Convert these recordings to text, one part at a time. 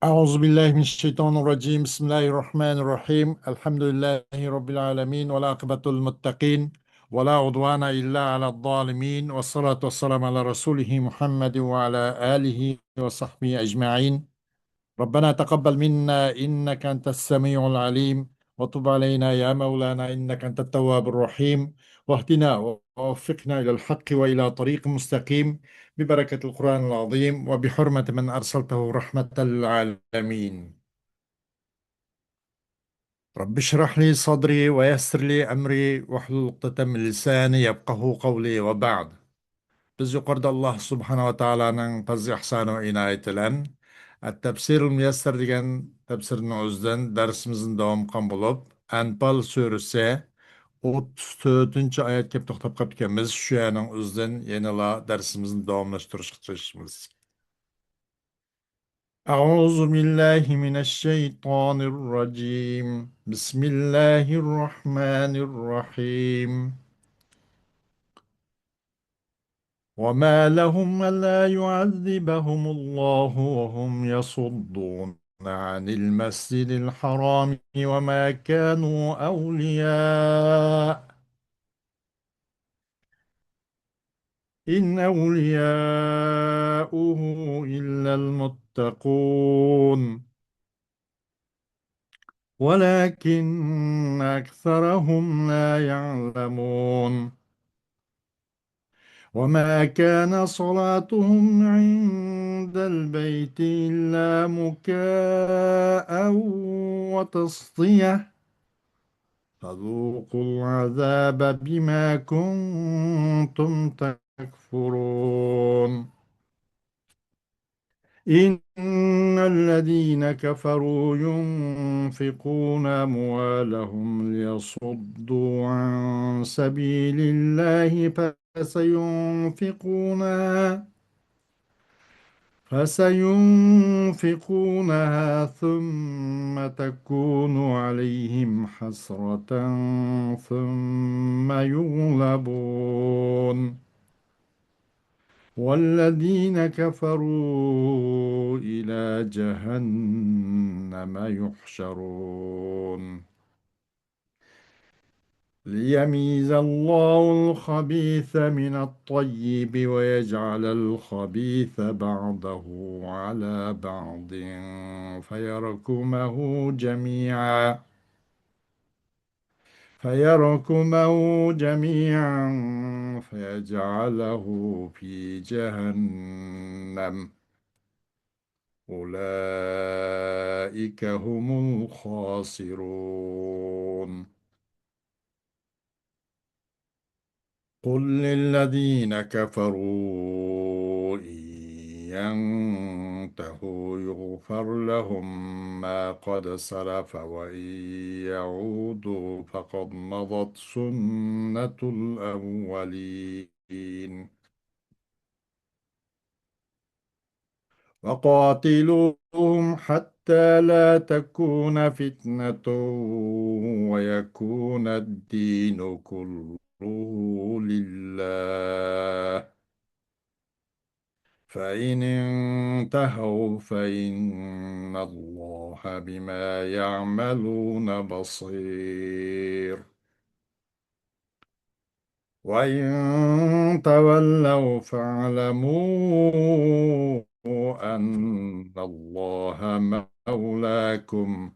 أعوذ بالله من الشيطان الرجيم بسم الله الرحمن الرحيم الحمد لله رب العالمين والعاقبة للمتقين ولا عدوان إلا على الظالمين والصلاة والسلام على رسوله محمد وعلى آله وصحبه أجمعين. ربنا تقبل منا إنك أنت السميع العليم وتب علينا يا مولانا إنك أنت التواب الرحيم واهدنا ووفقنا إلى الحق وإلى طريق مستقيم ببركة القرآن العظيم وبحرمة من أرسلته رحمة للعالمين. رب اشرح لي صدري ويسر لي أمري واحلل عقدة من لساني يفقه قولي وبعد. Biz yuqorida Alloh subhanahu va taolaning fazl ihsoni va inoyati bilan At-Tafsirul Muyassar degan tafsirning o'zidan darsimizni davom qilgan bo'lib, Anfal surasi 34 oyatga kelib to'xtab qolib ekanmiz. Shu yerning o'zidan yanala darsimizni davomlashtirishga tirishamiz. أعوذ بالله من الشيطان الرجيم بسم الله الرحمن الرحيم وما لهم ألا يعذبهم الله وهم يصدون عن المسجد الحرام وما كانوا أولياء إن أولياؤه إلا المتقون ولكن أكثرهم لا يعلمون وما كان صلاتهم عند البيت إلا مكاء وتصدية فذوقوا العذاب بما كنتم تكفرون إن الذين كفروا ينفقون أموالهم ليصدوا عن سبيل الله فسينفقونها ثم تكون عليهم حسرة ثم يغلبون والذين كفروا إلى جهنم يحشرون ليميز الله الخبيث من الطيب ويجعل الخبيث بعضه على بعض فيركمه جميعا فيجعله في جهنم أولئك هم الخاسرون قل للذين كفروا إن ينتهوا يغفر لهم ما قد سلف وإن يعودوا فقد مضت سنة الأولين وقاتلوهم حتى لا تكون فتنة ويكون الدين كله لله فإن انتهوا فإن الله بما يعملون بصير وإن تولوا فاعلموا أن الله مولاكم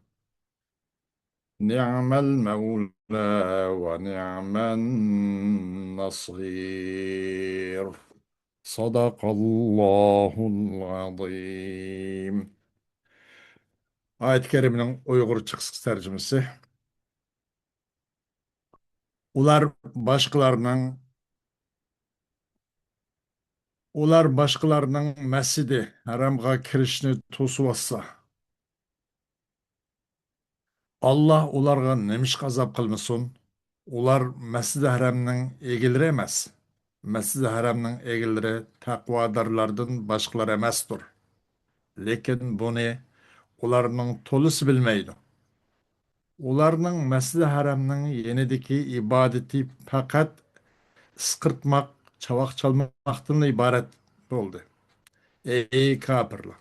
نعم المولى ونعم النصير صدق الله العظيم. Ayet-i Kerime'nin Uygurca kısa tercümesi. Ular başkalarının mescidi haramga kirishni to'sib olsa, Allah ularga nemish g'azab qilmasin. Ular Masjid-i Haramning egilari emas. Masjid-i Haramning egilari taqvodorlardan boshqalar emasdir. Lekin buni ularning to'lisi bilmaydi. Ularning Masjid-i Haramning yenidagi ibodati faqat isqirtmoq, chavoq chalmoqdan iborat bo'ldi. Ey kafirlar!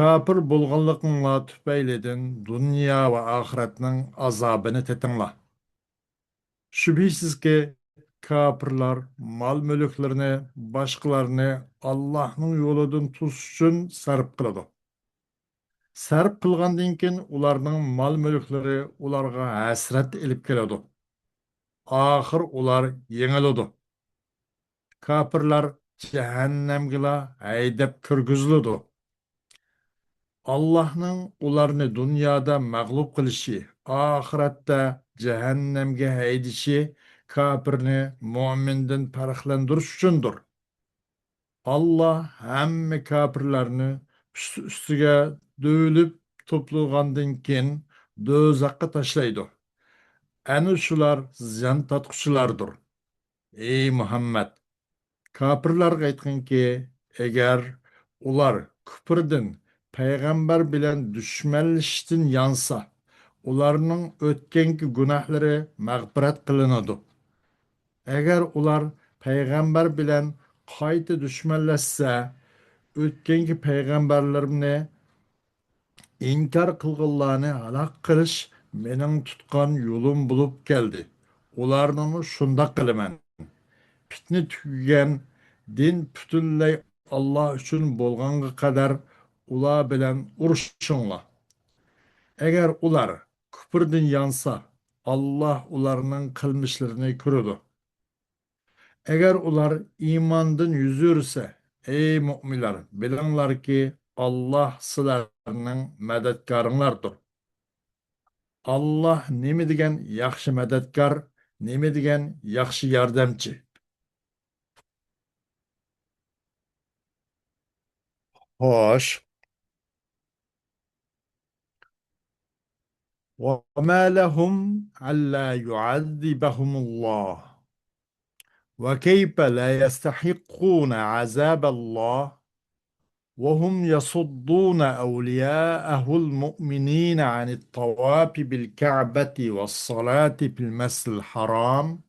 Kafir bo'lganliginglar tufaylidan dunyo va oxiratning azobini tetinglar. Shubhisizki, kafirlar mol-mulklarini boshqalarni Allohning yo'lidan to'sish uchun sarf qiladi. Sarf qilgandan keyin ularning mol-mulklari ularga hasrat ilib keladi. Oxir ular yengiladi. Kafirlar jahannamga haydab kirgiziladi. Allohning ularni dunyoda mag'lub qilishi, oxiratda jahannamga haydishi kafirni mo'mindan farqlantirish uchundir. Alloh hamma kafirlarni ustiga do'lib to'plagandan keyin do'zaxga tashlaydi. Ana shular ziyon tortquchilardir. Ey Muhammad, kafirlarga aytqinki, agar ular kufrdan payg'ambar bilan dushmanlashishdan yansa, ularning o'tgangi gunohlari mag'firat qilinadi. Agar ular payg'ambar bilan qayta dushmanlashsa, o'tgangi payg'ambarlarni inkor qilganlarni halok qilish mening tutgan yo'lim bo'lib keldi. Ularni shunda qilaman. Fitna tugagan, din butunlay Alloh uchun bo'lganga qadar ular bilan urushinglar. Agar ular kufrdan yansa, Alloh ularning qilmishlarini ko'radi. Agar ular iymondan yuz o'rsa, ey mu'minlar, bilinglarki, Alloh sizlarning madadkoringlardir. Alloh nima degan yaxshi madadkor, nima degan yaxshi yordamchi. Xo'sh, وما لهم ألا يعذبهم الله وكيف لا يستحقون عذاب الله وهم يصدون أولياءه المؤمنين عن الطواف بالكعبة والصلاة في المسجد الحرام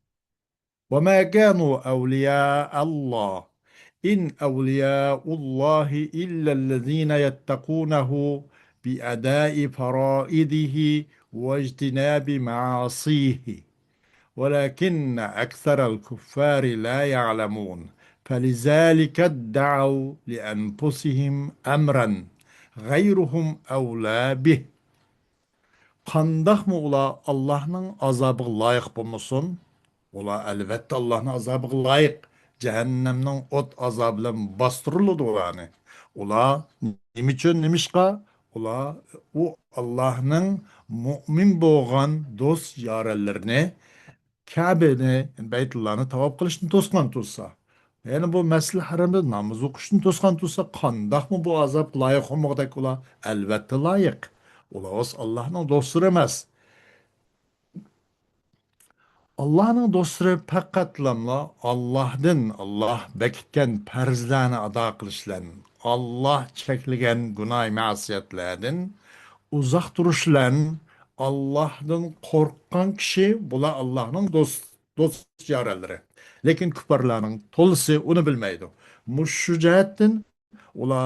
وما كانوا أولياء الله إن أولياء الله إلا الذين يتقونه بأداء فرائضه واجتناب معاصيه ولكن أكثر الكفار لا يعلمون فلذلك ادعوا لأنفسهم أمرا غيرهم أولى به. Qandaqmı ular Allah'ın azabı layık bulmuşsun? Ular elbette Allah'ın azabı layık. Cehennemnin ot azabıyla bastırıldı ularni. Ular nima uchun nimishqa? Ular u Allah'ın mu'min bo'lgan do'st yoralarini Kabe'ni, Beytullah'ını tavaf qilishni to'sqan tursa, yani bu Masjid Haramda namoz o'qishni to'sqan tursa, qandoqmi bu azob loyiq bo'lmoqda ular? Albatta loyiq. Ular o'z Allohning do'stlari emas. Allohning do'stlari faqatlamla Allohdan Alloh bekitgan farzlarni ado qilishlarni, Alloh cheklagan gunoh ma'siyatlardan uzoq turishlarni, Allohdan qo'rqqan kishi bular Allohning do'st yoralari. Lekin kufarlarning to'lisi uni bilmaydi. Mushu jihatdan ular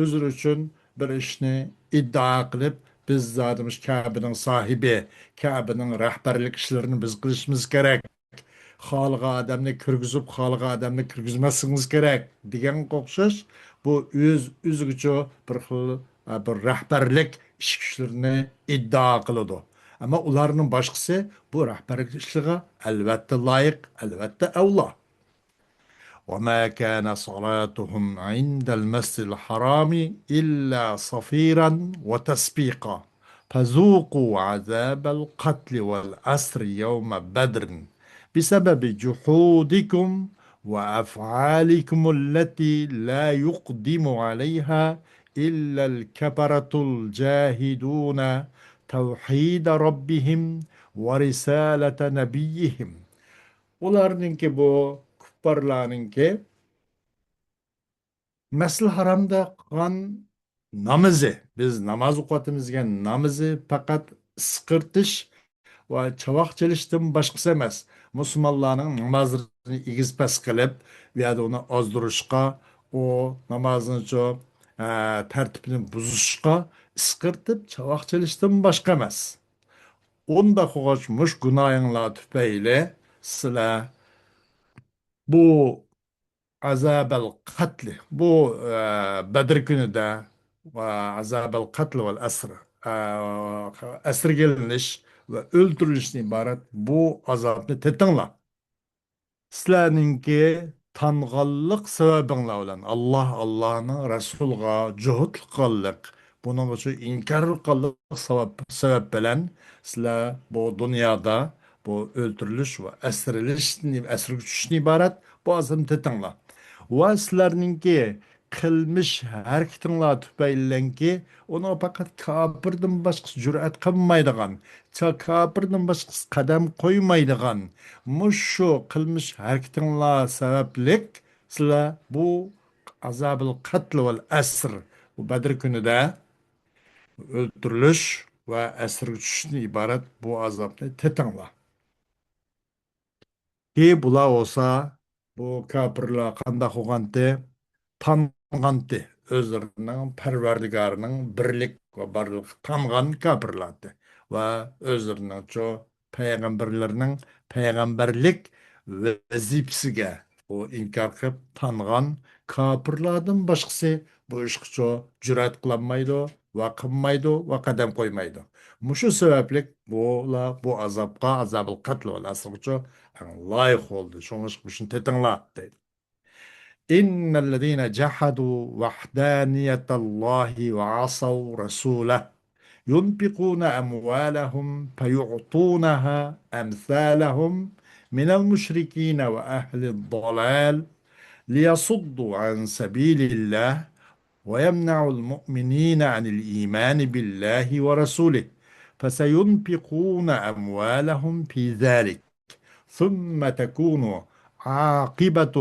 o'zlari uchun bir ishni iddao qilib, biz zotimiz Kabe'ning sohibi, Kabe'ning rahbarlik ishlarini biz qilishimiz kerak. Xalqa odamni kirgizib, xalqa odamni kirgizmasligimiz kerak degan o'xshash bu o'zgacha bir xil bir rahbarlik ishlarni iddao qiladi. Ammo ularning boshqasi bu rahbarlik ishiga albatta loyiq, albatta avlo. وما كان صلاتهم عند المسجد الحرام إلا صفيرا وتسبيقا فذوقوا عذاب القتل والأسر يوم بدر بسبب جحودكم وأفعالكم التي لا يقدم عليها إلا الكفرة الجاهدون توحيد ربهم ورسالة نبيهم. Ularninki bu kuffarlarninki Masjid Haramda qilgan namozi, biz namoz o'qiymizga namozi faqat isqirtish va chavoq chelishdan boshqasi emas. Musulmonlarning namozini egizpas qilib, bu yerda uni ozdirishga, u namozini tartibini buzishga isqirtib chavoq chalishdan boshqa emas. Unda xo'g'ashmuş gunohinglar tufayli sizlar bu azabel katli bu Bedir günüde azabel katli vel esr esir geliniş ve öldürülüşten ibaret bu azabını tetinler. Sizlarninki tanğanlıq sebebinle olan Allah'ın Resul'a cuhud qıllık, bunun için inkar qıllık sebep bilen sizler bu dünyada bu öldürülüş ve esir düşüşten ibaret bu azabını tetinler. Va sizlarninki qilmish harakatinglar tufaylilanki uni faqat kofirdan boshqasi jur'at qilmaydigan, kofirdan boshqasi qadam qo'ymaydigan mushu qilmish harakatinglar sabablik sizlar bu azobil qatl val asr bu Badr kunida o'ldirilish va asirga tushishdan iborat bu azobni tetinglar. Bular olsa bu kofirlar qanday qilgandi? Tanıgandı. Özlerinin perverdigarının birlik ve barlık tanıgan kafirlardı. Ve özlerinin çoğu peygamberlerinin peygamberlik vazifesiga o inkar qilib tanıgan kafirlardan başkası bu ishga çoğu cüret kılamaydı ve qılmaydı ve qadam qo'ymaydi. Muşu sebeplik bu azapqa azabıl qatl ve asrıqçı layık oldu. Şoň işin tetinglar deydi. إن الذين جحدوا وحدانية الله وعصوا رسوله ينفقون أموالهم فيعطونها أمثالهم من المشركين وأهل الضلال ليصدوا عن سبيل الله ويمنعوا المؤمنين عن الإيمان بالله ورسوله فسينفقون أموالهم في ذلك ثم تكون عاقبة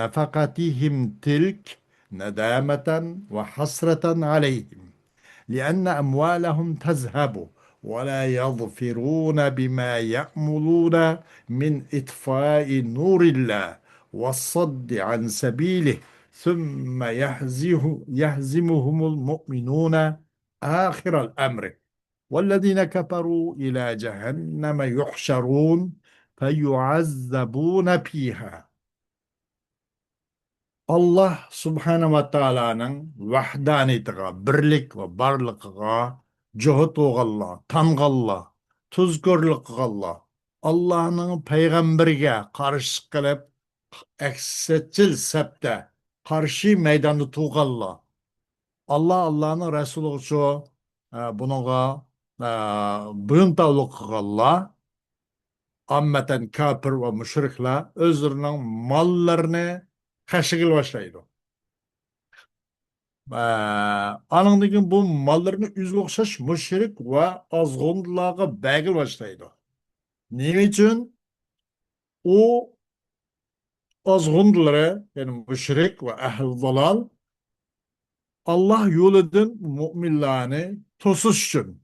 نفقتهم تلك ندامة وحسرة عليهم لأن أموالهم تذهب ولا يظفرون بما يأملون من إطفاء نور الله والصد عن سبيله ثم يهزمهم المؤمنون آخر الأمر والذين كفروا إلى جهنم يحشرون فيعذبون فيها. Allah Subhanahu va Taala'nın vahdaniyetiga, birlik ve barlıkıga juhud oğalla, tangalla, tuzgorlik qıgalla. Allah'ın peygamberge karşı kılıp eksetçil septe karşı meydanı tuğalla. Allah'ın Resulü şu bunaga buyun tavlıq qıgalla. Ammeten kafir ve müşrikler özlerinin mallarını kaşıkıl başlaydı. Anındaki bu mallarını üzgü okşaş müşrik ve azgınlığa bəgil başlaydı. Ne için? O azgınları yani müşrik ve ehl-i dalal Allah yoludun müminlerini tosuş için.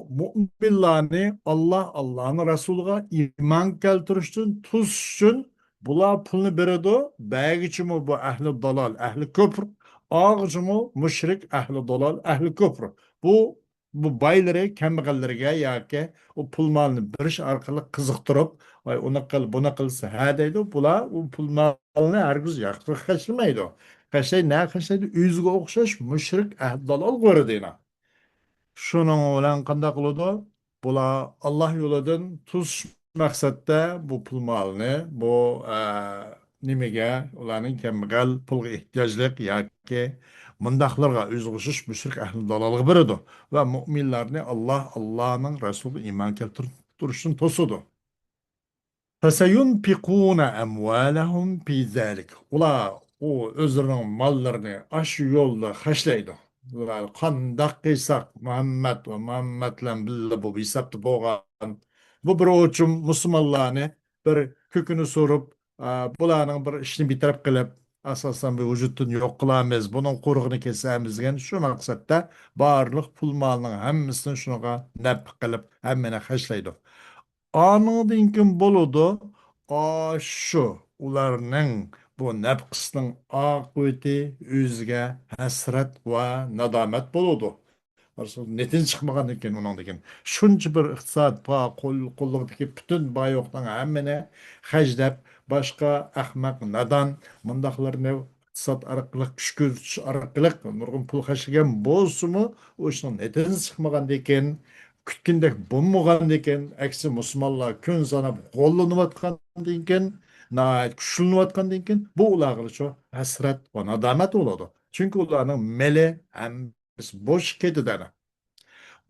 Müminlerini Allah'ın Resulü'ne iman keltiriştin, tuz için bula pulunu beredi. Bəgi mi bu ehli dalal, ehli küfr, ağıcı mı müşrik, ehli dalal, ehli küfr. Bu bayları, kemgallarga yoki o pul malını beriş arkalı kızıktırıp, vay ona kıl, buna kılsa ha deydi. Bula o pul malını herkes yaktı, kaçırmaydı. Kaçtay ne kaçtaydı? Üzgü okşaş müşrik, ehli dalal gördüğüne. Şunun olan qanda qılıdı? Bula Allah yoludan tuz maqsadda bu pul malını, bu nimege, ularning kemgal pulga ehtiyojlik yoki mundaqlarga o'zg'ishish mushrik ahli dalolatga beradi va mu'minlarni Allah'ın Resulü iman keltirib turishdan to'sadi. فَسَيُنْفِقُونَ أَمْوَالَهُمْ فِي ذَلِكَ. Ula o özlerinin mallarını aşı yolda haşlaydı. Ular qandaq qıysak Muhammed ve Muhammed'le billa bu hesapta boğan. Bu bir uçum Müslümanlarını bir kökünü sorup bularning bir işini bitirip qilib asosan bir vücudun yok qilamiz, bunun qurug'ini kesamiz degan shu maqsadda barliq pul malning hammasini shunaqa nab qilib hammani hashlaydi. Anıdınkin boludu, şu ularının bu nefsinin akıbeti özge hasret ve nadamet buludu. Aslında netin çıkmagan ekan uның degan. Şuncha bir iqtisod va qo'llig'idagi butun boyoqdan hammani hajlab, boshqa ahmaq, nadon mundaqlarni iqtisod orqali kuch ko'rsatish orqali nurg'un pul hashlagan bo'lsa-mu, o'shning netin chiqmagan ekan, kutgandek bo'lmagan ekan, aksi musulmonlar kun sanab qo'llanayotgan ekan, kuchlanayotgan ekan, bu ularga shu hasrat va nadomat bo'ladi. Chunki ularning meli ham boş ketidana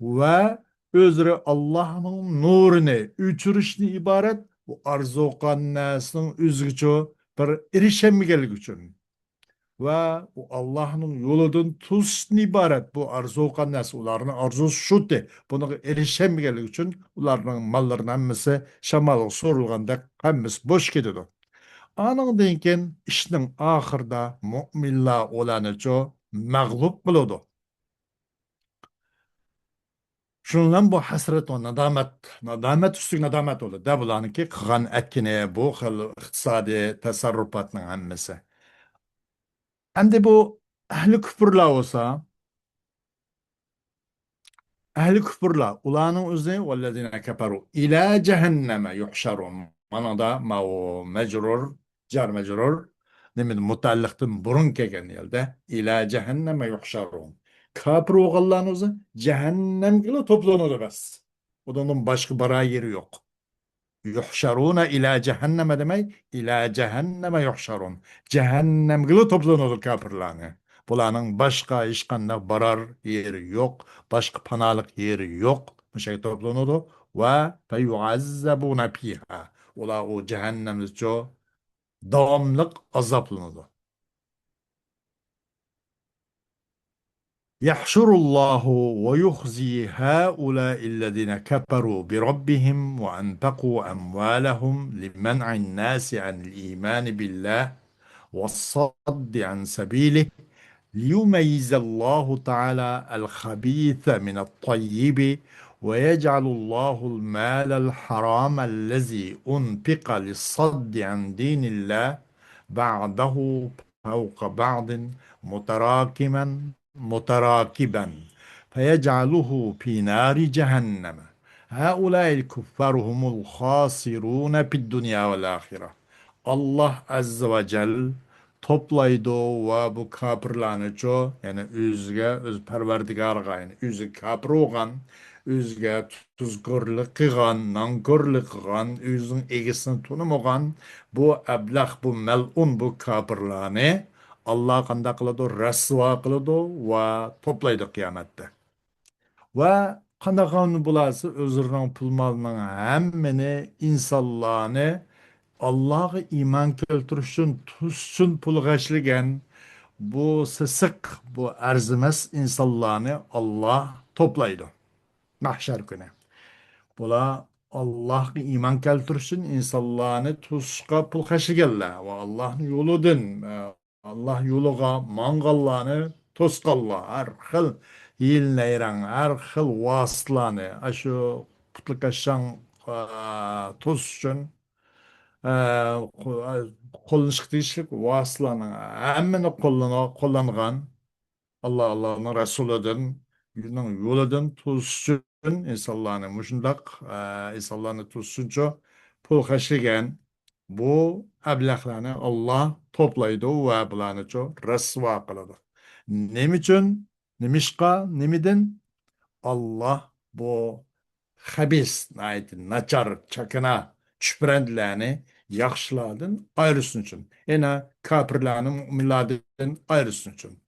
ve özürü Allah'ın nurunu üçürüşünü ibaret bu arzu kannasının üzgücü bir erişemigelik üçün ve bu Allah'ın yolunun tuzunu ibaret bu arzu kannası ularının arzusu şutu bunu erişemigelik üçün ularının mallarının hemmisi şamalı sorulganda hemmisi boş gidiyor. Anın denken işinin ahırda müminler olanı çok mağlup buludu. Şundan bu hasret ve nadamet üstü nadamet oldu. Da bulanınki kıgan etkine bu xil iqtisadi tasarrufatının hemmesi. Endi bu ehli küfürler olsa, ehli küfürler, ulanın özü vellezine keferu ila cehenneme yuhşarun. Mana da ma o mecrur, car mecrur, demin mutallıktın burun kegen yerde ila cehenneme yuhşarun. Kafir oğulların özü cehennemgile toplanır bes. Odanın başka bara yeri yok. Yuhşaruna ila cehenneme demek, ila cehenneme yuhşarun. Cehennem gibi toplanır kafirlerine. Bulanın başka işkanına barar yeri yok, başka panalık yeri yok. Bu şey toplanır ve feyuazzabuna fiha. Ola o cehennemizce devamlık azaplanır. يحشر الله ويخزي هؤلاء الذين كفروا بربهم وأنفقوا أموالهم لمنع الناس عن الإيمان بالله والصد عن سبيله ليميز الله تعالى الخبيث من الطيب ويجعل الله المال الحرام الذي أنفق للصد عن دين الله بعده فوق بعض متراكبا فيجعله في نار جهنم هؤلاء الكفار هم الخاسرون في الدنيا والآخرة. Allah Azze ve Celle toplaydı ve bu kapırlarını ço yani öz perverdigarga yani özü kapır oğan özge tuzgorluk kıgan nankörlük kıgan özün egisini tunum bu ablaq bu melun bu kapırlarını Allah kanda kılıdı rasva kılıdı ve toplaydı kıyamette. Ve kanda kanunu bulası özürden pulmalının hemmeni insanlarını Allah'a iman keltirişin tuzsun pul gaşligen bu sısık bu erzimez insanlarını Allah toplaydı. Mahşer günü. Bula Allah'a iman keltirişin insanlarını tuzga pul gaşligenler ve Allah'ın yoludun Allah yoluga mangallarını tuzgallar her xil yilneyren her xil vasıtlarını aşu putlu kaşan tuzsun qo'lini deyishlik vositalarni hammani qo'llangan Allah'ın Resulüdün yo'lidan to'sishun insonlarni mushundoq insonlarni to'sishuncha pul hashlagan bu ablahlarni Alloh to'playdi va bularni rasvo qiladi. Nima uchun? Nimishqa? Nimidan? Allah bu habis, nachar, chakana, çüprendilerini yaxşılardan ayrısın için. Yine kafirlerini müminlerden ayrısın için.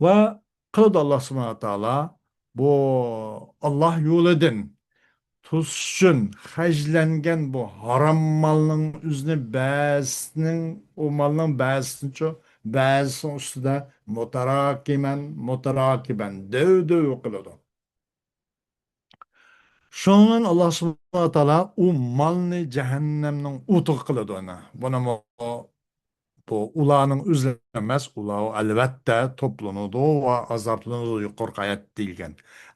Ve kıldı Allah subhanahu wa ta'ala bu Allah yoludun tutuşun haclengen bu haram malının üzerine bazısının o malının bazısının çok bazısının üstüde mutarakiben döv kılıdı. Şonun Allah subhanahu wa ta'ala u malni cehennemnin utuq kılıdı ona. Bunu bu ulanın üzlemez, ulağı elbette toplanıdı ve azaplanıdı yukarı ayet değilken.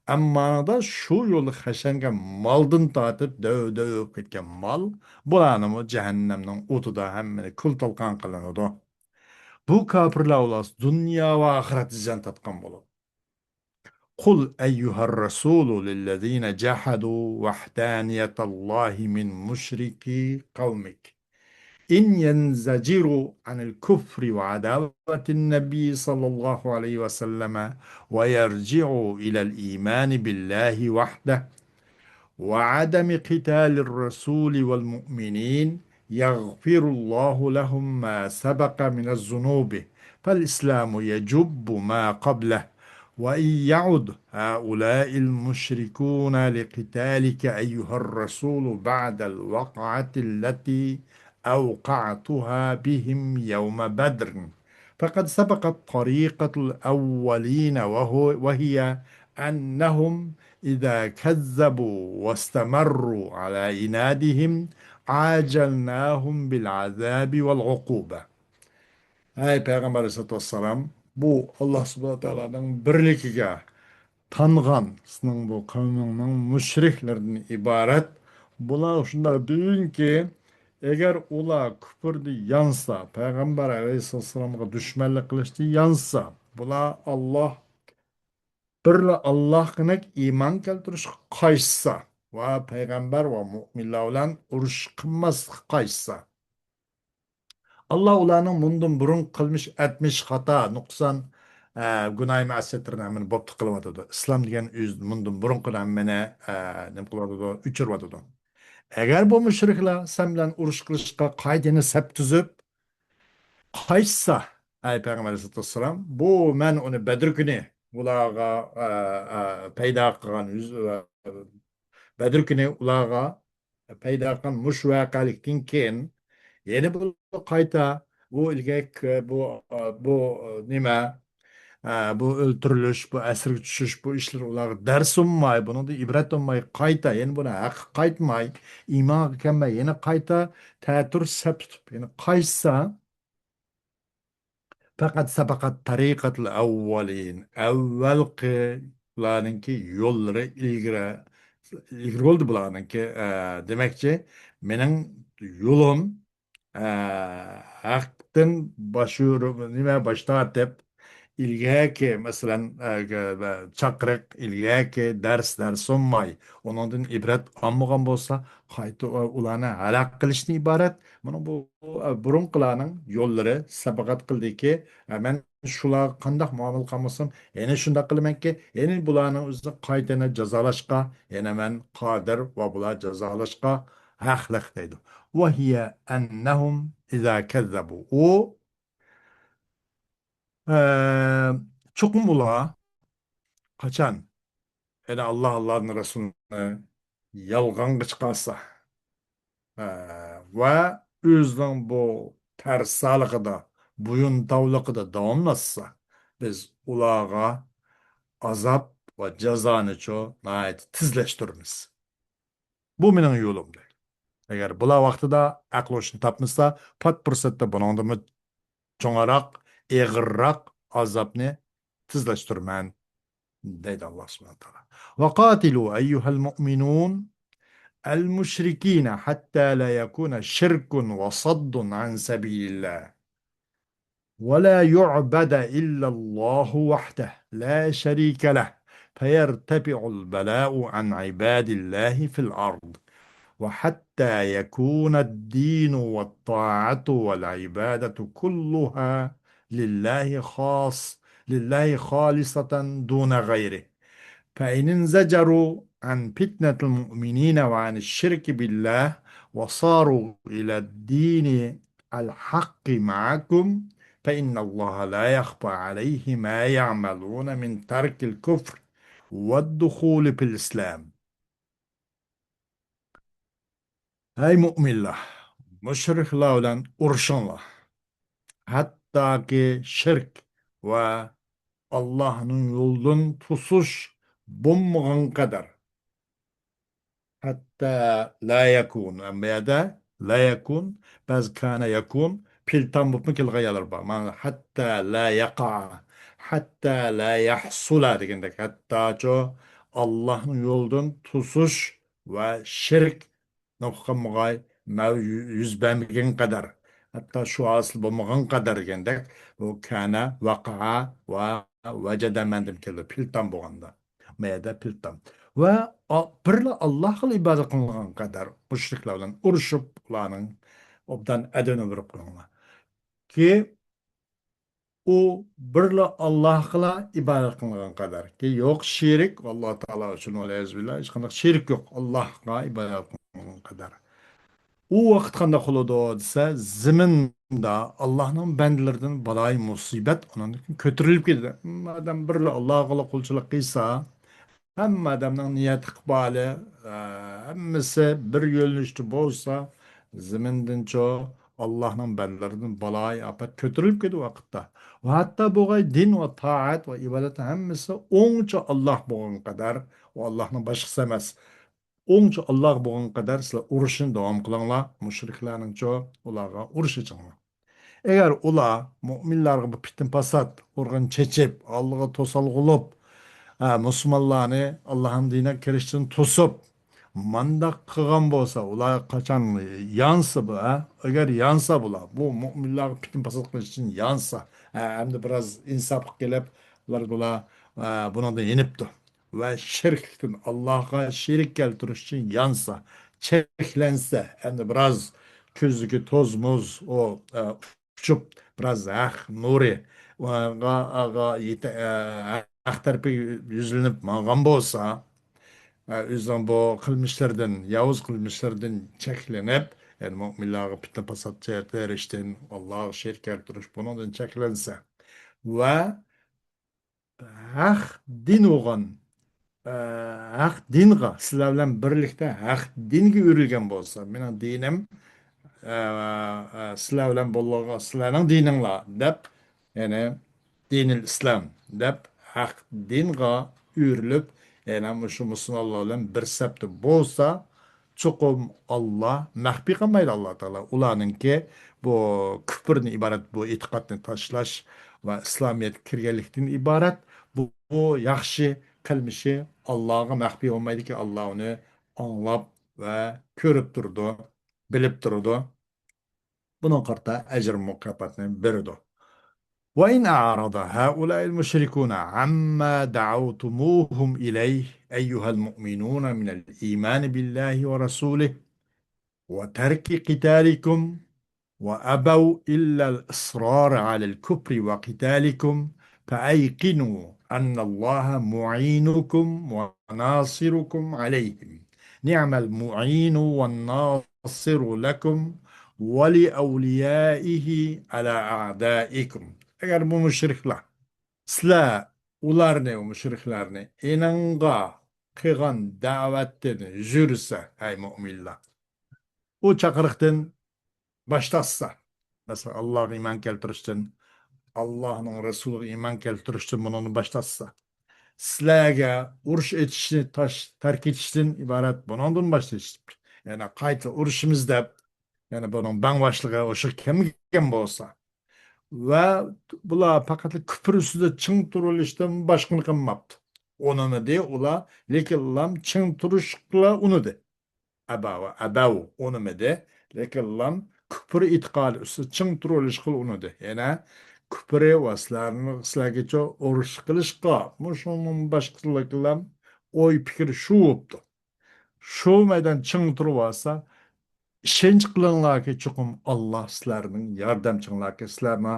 Amma da şu yolu haşanga maldın tatip döv ketken mal bulanımı cehennemden utuda hemmeni kul talkan kılınıdı. Bu kapırla olas dünya ve ahiret ziyan tatkan bolu. قل أيها الرسول للذين جحدوا وحدانية الله من مشركي قومك إن ينزجروا عن الكفر وعداوة النبي صلى الله عليه وسلم ويرجعوا إلى الإيمان بالله وحده وعدم قتال الرسول والمؤمنين يغفر الله لهم ما سبق من الذنوب فالإسلام يجب ما قبله وإن يعد هؤلاء المشركون لقتالك أيها الرسول بعد الوقعة التي أوقعتها بهم يوم بدر فقد سبقت طريقة الأولين وهي أنهم إذا كذبوا واستمروا على إنادهم عاجلناهم بالعذاب والعقوبة. Ey Peygamber Aleyhisselatü Vesselam, bu Allah Subhanahu Teala'nın birlikiga tanıgan, sının bu kavminin müşriklerden ibaret. Buna şunlar bilin ki, eğer ula küfürde yansa, Peygamber Aleyhisselatü Vesselam'a düşmanlık kılıçtı yansa, bula Allah bir Allah'ına iman keltiriş kaysa ve peygamber ve müminler olan uruş kılmaz kaysa. Allah ulanın bundan burun kılmış etmiş hata, nuksan, günah maasiyetlerinden hemen boptu kılmadı. İslam diyen bundan burun kılan mene ne kılmadı, üçürmadı. Eğer bu müşrikler sen bilen uruş kılışka kaydını sep tüzüp Qaysa, ey Peygamber Aleyhisselatü Vesselam, bu men onu Bedir günü ulağa peyda kılgan Bedir günü ulağa peyda kılgan muş vakaliktin keyin yeni bu kayta bu ilgek nime bu öldürülüş, bu esir düşüş, bu işler ulağa ders ummay, bunu da ibret ummay kayta, yeni buna hak kaytmay, iman kemme yeni kayta, teğetür sept, yeni kaysa, fakat sabakat tarikatul evvelin. Evvelkilarınki yolları ilgiri oldu bularınki. Demekçi menin yolum e, haktın başıyorum nime başta dep ilgiheki mesela çakrık ilgiheki ders olmay. Onundan ibret almagan bolsa haytı ulana halak kılışını ibaret. Bunu burun kılanın yolları sabakat kıldı ki men şula kandak muamele kılmasam yine şunda kılmak ki yine bulanın özü kaytene cezalaşka yine men kadir ve bula cezalaşka haklık deydi. Ve hiye ennehum izâ kezzebu. O eee çokum ula kaçan yani Allah'ın Resulüne yalgan kıçkasa ve özünün bu tersalıqıda, buyun tavlıqıda davamlassa biz ulağa azap ve cezanı ço nayet tizleştiririz. Bu menin yolum değil. Eğer bula vaqtida aql oşunu tapmasa, pat fırsatda bunun da çoğarak, eğirrak azapni tizleştirmen deydi Allah subhanahu wa ta'ala. Ve qatilu eyyuhel mu'minun المشركين حتى لا يكون شرك وصد عن سبيل الله ولا يعبد إلا الله وحده لا شريك له فيرتفع البلاء عن عباد الله في الأرض وحتى يكون الدين والطاعة والعبادة كلها لله خالصة دون غيره فإن انزجروا عن فتنة المؤمنين وعن الشرك بالله وصاروا إلى الدين الحق معكم فإن الله لا يخفى عليه ما يعملون من ترك الكفر والدخول في الإسلام. Ey müminler, müşrikler olan urşunlar, hatta ki şirk ve Allah'ın yolundan tusuş bulmağın kadar hatta la yakun ama da la yakun baz kana yakun pil tam bu mikil gayalar var. Man hatta la yaqa hatta la yahsula degende hatta ço Allah'ın yolundan tusuş ve şirk nokkamıgay yüz bermegen kadar hatta şu asıl bulmagan kadar gendek bu kana vaka ve vecede mendim keldi piltan bolganda meyda piltan ve birla Allah ibadet kılgan kadar müşrikler bilen uruşup ulanın obdan edeni verip kılınlar ki o birla Allah'la ibadet kılgan kadar ki yok şirik Allah Teala için ve ezbillah hiç kandak şirik yok Allah'la ibadet kılgan kadar. O vaqt qanday qiladi desa ziminda Allohning bandalaridan balay musibat uning ko'tarilib keladi. Odam bir Allohga qulchilik qilsa, hamma odamning niyat iqboli hammasi bir yo'nalishda bo'lsa, zimindancho Allohning bandalaridan balay afat ko'tarilib keladi vaqtda. Va hatto bo'lg'ay din va toat va ibodat hammasi o'ngcha Alloh bo'lgan qadar va Allohning boshqasi emas. Onca Allah boğan kadar sizler uğraşın devam kılınlar. Müşriklerin çoğu ularga uğraşacaklar. Eğer ula müminlerge bu pitin pasat, organ çeçip, Allah'a tosal olup, Müslümanlarını Allah'ın dinine kiriştin tosup, mandak kıgan bolsa, ula kaçan yansı bu, eğer yansa bula, bu müminler pitin pasat kılıç için yansa, hem de biraz insaf gelip, ular bula, buna da yenipti. Ve şirktin Allah'a şirik keltiriş için yansa, çeklense, hem de biraz közüki toz muz, o uçup, biraz nuri, tarafı yüzlenip mağan bolsa, özden bu kılmışlardan, Yavuz kılmışlardan çeklenip, yani müminler fitne pasat erişten Allah'a şirk keltiriş bundan çeklense ve hak din oğan haq dinga sizlar bilan birlikda haq dinga o'rilgan bo'lsa mening dinim sizlar bilan bo'lgan sizlarning dininglar deb ya'ni dinil islom deb haq dinga o'rilib ya'ni shu musulmonlar bilan bir sapda bo'lsa chuqum Alloh maxfiy qilmaydi alloh taolo ularninki bu kufrni iborat bu e'tiqodni tashlash va islomiyatga kirganlikdan iborat bu yaxshi qilmishi Allohga maxfiy olmaydiki Alloh uni anglab va ko'rib turdi bilib turdi buning qarta ajr mukofotni berdi وإن أعرض هؤلاء المشركون عما دعوتموهم إليه أيها المؤمنون من الإيمان بالله ورسوله وترك قتالكم وأبوا إلا الإصرار على الكفر وقتالكم فأيقنوا أن الله معينكم وناصركم عليهم نعم المعين والناصر لكم ولأوليائه على أعدائكم أجر bu müşrikler sizler ularni müşriklerini inanga kıgan davetini jürse ey müminler o çakırıktan başlasa mesela Allah'a iman keltirishdan Allohning Rasuliga iman keltirishdan buni başlasa sizlarga urush etishni tark etishdan iborat bundan boshlash ya'ni qayta urushimiz deb ya'ni buning bangboshlig'i o'sha kim kelgan bo'lsa va bular faqat kufr ustida ching turilishdan boshqani qilmabdi unini de ular lekin lam ching turishga unidi abav unimidi lekin lam kufr e'tiqodi ustida ching turilish qil unidi yana kufri va sizlargacha urush qilishga shundan boshqalar o'y fikri shu bo'libdi shu maydon ching turib olsa ishonch qilinglarki chuqum Alloh sizlarning yordamchinglarki sizlarni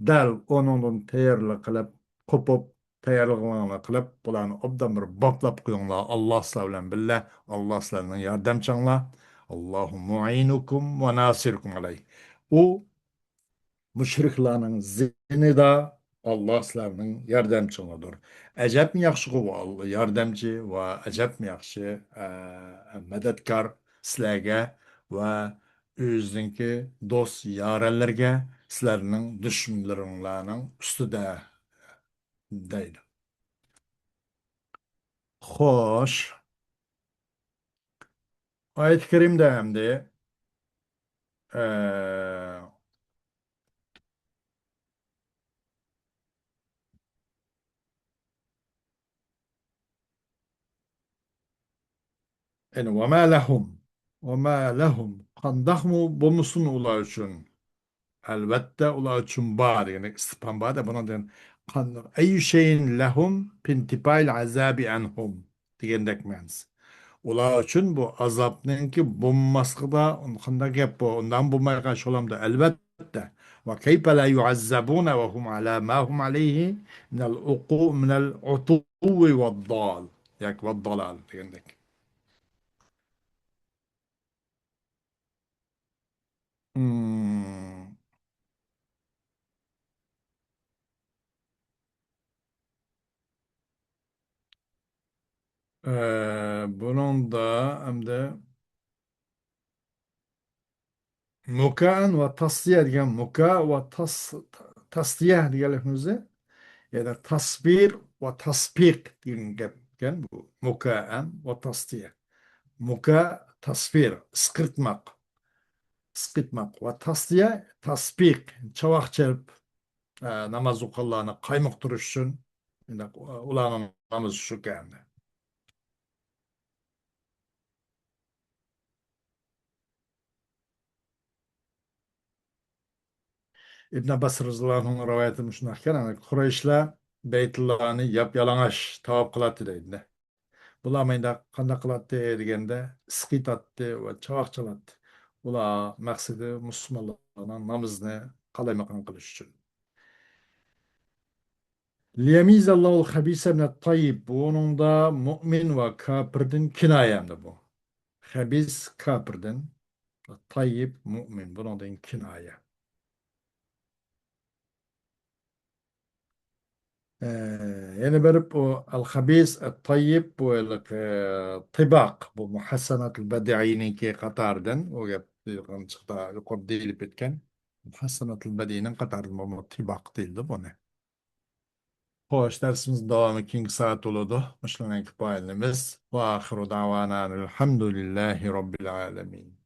dal o'nundan tayyorlik qilib qo'pib tayyorlig'ini qilib bularni obdan bir boplab qo'yinglar Alloh sizlar bilan billa Alloh sizlarning yordamchinglar Allohu muinukum va nasirukum alay u mushriklarning zinida Allah sizlarning yordamchinglardir ajabmi yaxshi Allah yordamchi va ajabmi yaxshi madadkor sizlarga va o'ziniki do'st yoralarga sizlarning dushmanlaringlarning ustida deydi xo'sh oyat karimda hamda Yani ve ma lehum. Ve ma lehum. Kandak mı bu musun ula için? Elbette ula için var. Yani istifham var da buna den kandak. Ey şeyin lehum pintipail azabi anhum. Diyendek mens. Ula için bu azapның ki bulması da ondan gap bu. Ondan bulmaya karşı olam da elbette. Ve keyfe la yuazzabuna ve hum ala ma hum aleyhi minel utuvi ve dal. Yak ve dalal diyendek. Hmm. Bunun da hem de mukaan ve tasdiye diyen muka ve tasdiye diyelim ya da tasbir ve tasbik diyen gen bu mukaan ve tasdiye. Muka tasbir, sıkırtmak ve tasdiye tasbik, çavak çelip namaz okullarına kaymak duruşsun. Yani, ulanın namazı şu kendi. İbn Abbas radıyallahu anh'ın rivayeti şundan yani Kureyşler Beytullah'ını yap yalangach tavap kılattı deydi. Bulamayında kanda kılattı degende sıkıt attı ve çavak çalattı. Bula maksidi Müslümanların namazını kalaymakan kılış için. Liyemizallahu habise minet tayyib. Bu onun da mümin ve kafirden kinayemde bu. Habis kafirden, tayyib mümin. Bunun da kinaye. يعني بربو الخبيث الطيب والطباق بمحسنات البديعين كي قطاردن ويب يقول ديلي بيتكن محسنات البديعين قطار طباق değildi bu ne? Hoş dersimiz devam 2 saat oldu. Başlanan kipayenimiz. Ve ahiru davana elhamdülillahi rabbil alemin.